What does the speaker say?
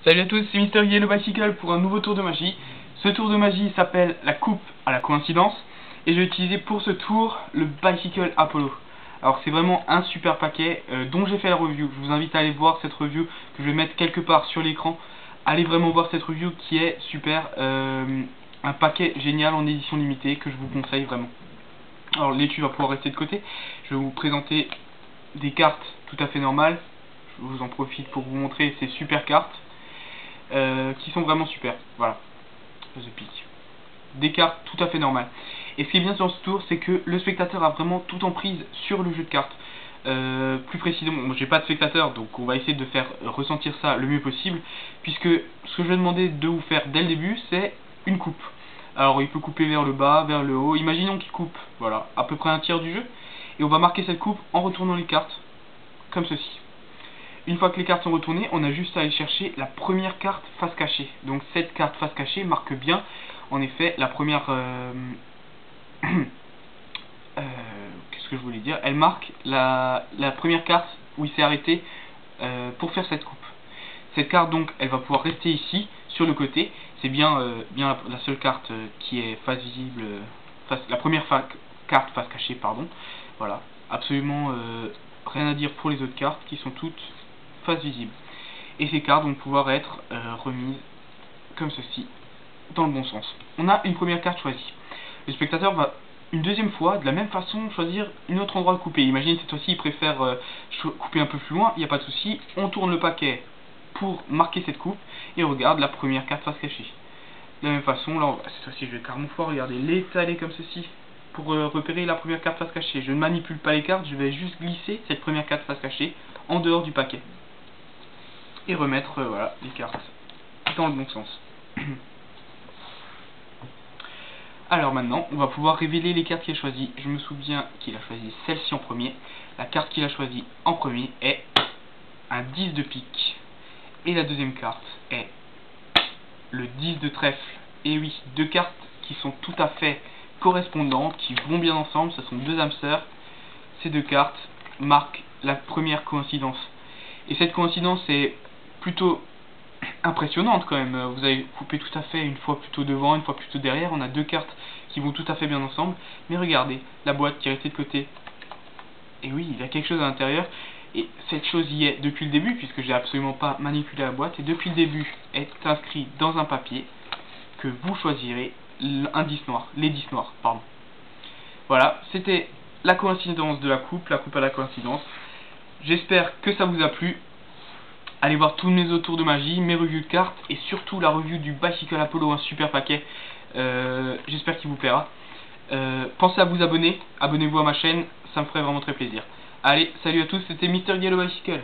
Salut à tous, c'est Mister Yellow Bicycle pour un nouveau tour de magie. Ce tour de magie s'appelle la coupe à la coïncidence et je vais utiliser pour ce tour le Bicycle Apollo. Alors c'est vraiment un super paquet dont j'ai fait la review. Je vous invite à aller voir cette review que je vais mettre quelque part sur l'écran. Allez vraiment voir cette review qui est super, un paquet génial en édition limitée que je vous conseille vraiment. Alors l'étui va pouvoir rester de côté. Je vais vous présenter des cartes tout à fait normales. Je vous en profite pour vous montrer ces super cartes. Qui sont vraiment super, voilà, je pique. Des cartes tout à fait normales. Et ce qui est bien sur ce tour, c'est que le spectateur a vraiment tout en prise sur le jeu de cartes. Plus précisément, moi j'ai pas de spectateur, donc on va essayer de faire ressentir ça le mieux possible, puisque ce que je vais demander de vous faire dès le début, c'est une coupe. Alors il peut couper vers le bas, vers le haut, imaginons qu'il coupe, voilà, à peu près un tiers du jeu, et on va marquer cette coupe en retournant les cartes, comme ceci. Une fois que les cartes sont retournées, on a juste à aller chercher la première carte face cachée. Donc cette carte face cachée marque bien, en effet, la première... qu'est-ce que je voulais dire? Elle marque la première carte où il s'est arrêté pour faire cette coupe. Cette carte, donc, elle va pouvoir rester ici, sur le côté. C'est bien, la seule carte qui est face visible, la première carte face cachée, pardon. Voilà, absolument rien à dire pour les autres cartes qui sont toutes face visible. Et ces cartes vont pouvoir être remises comme ceci, dans le bon sens. On a une première carte choisie. Le spectateur va une deuxième fois, de la même façon, choisir un autre endroit de couper. Imaginez cette fois-ci il préfère couper un peu plus loin, il n'y a pas de souci. On tourne le paquet pour marquer cette coupe et on regarde la première carte face cachée. De la même façon, là, cette fois-ci je vais carrément pouvoir regarder, l'étaler comme ceci pour repérer la première carte face cachée. Je ne manipule pas les cartes, je vais juste glisser cette première carte face cachée en dehors du paquet. Et remettre voilà, les cartes dans le bon sens. Alors maintenant, on va pouvoir révéler les cartes qu'il a choisies. Je me souviens qu'il a choisi celle-ci en premier. La carte qu'il a choisie en premier est un 10 de pique. Et la deuxième carte est le 10 de trèfle. Et oui, deux cartes qui sont tout à fait correspondantes, qui vont bien ensemble. Ce sont deux âmes sœurs. Ces deux cartes marquent la première coïncidence. Et cette coïncidence est plutôt impressionnante quand même. Vous avez coupé tout à fait une fois plutôt devant, une fois plutôt derrière. On a deux cartes qui vont tout à fait bien ensemble. Mais regardez, la boîte qui est restée de côté. Et oui, il y a quelque chose à l'intérieur. Et cette chose y est depuis le début, puisque j'ai absolument pas manipulé la boîte. Et depuis le début est inscrit dans un papier que vous choisirez un 10 noir, les 10 noirs, pardon. Voilà, c'était la coïncidence de la coupe à la coïncidence. J'espère que ça vous a plu. Allez voir tous mes autres tours de magie, mes revues de cartes et surtout la review du Bicycle Apollo, un super paquet. J'espère qu'il vous plaira. Pensez à vous abonner, abonnez-vous à ma chaîne, ça me ferait vraiment très plaisir. Allez, salut à tous, c'était Mister Yellow Bicycle.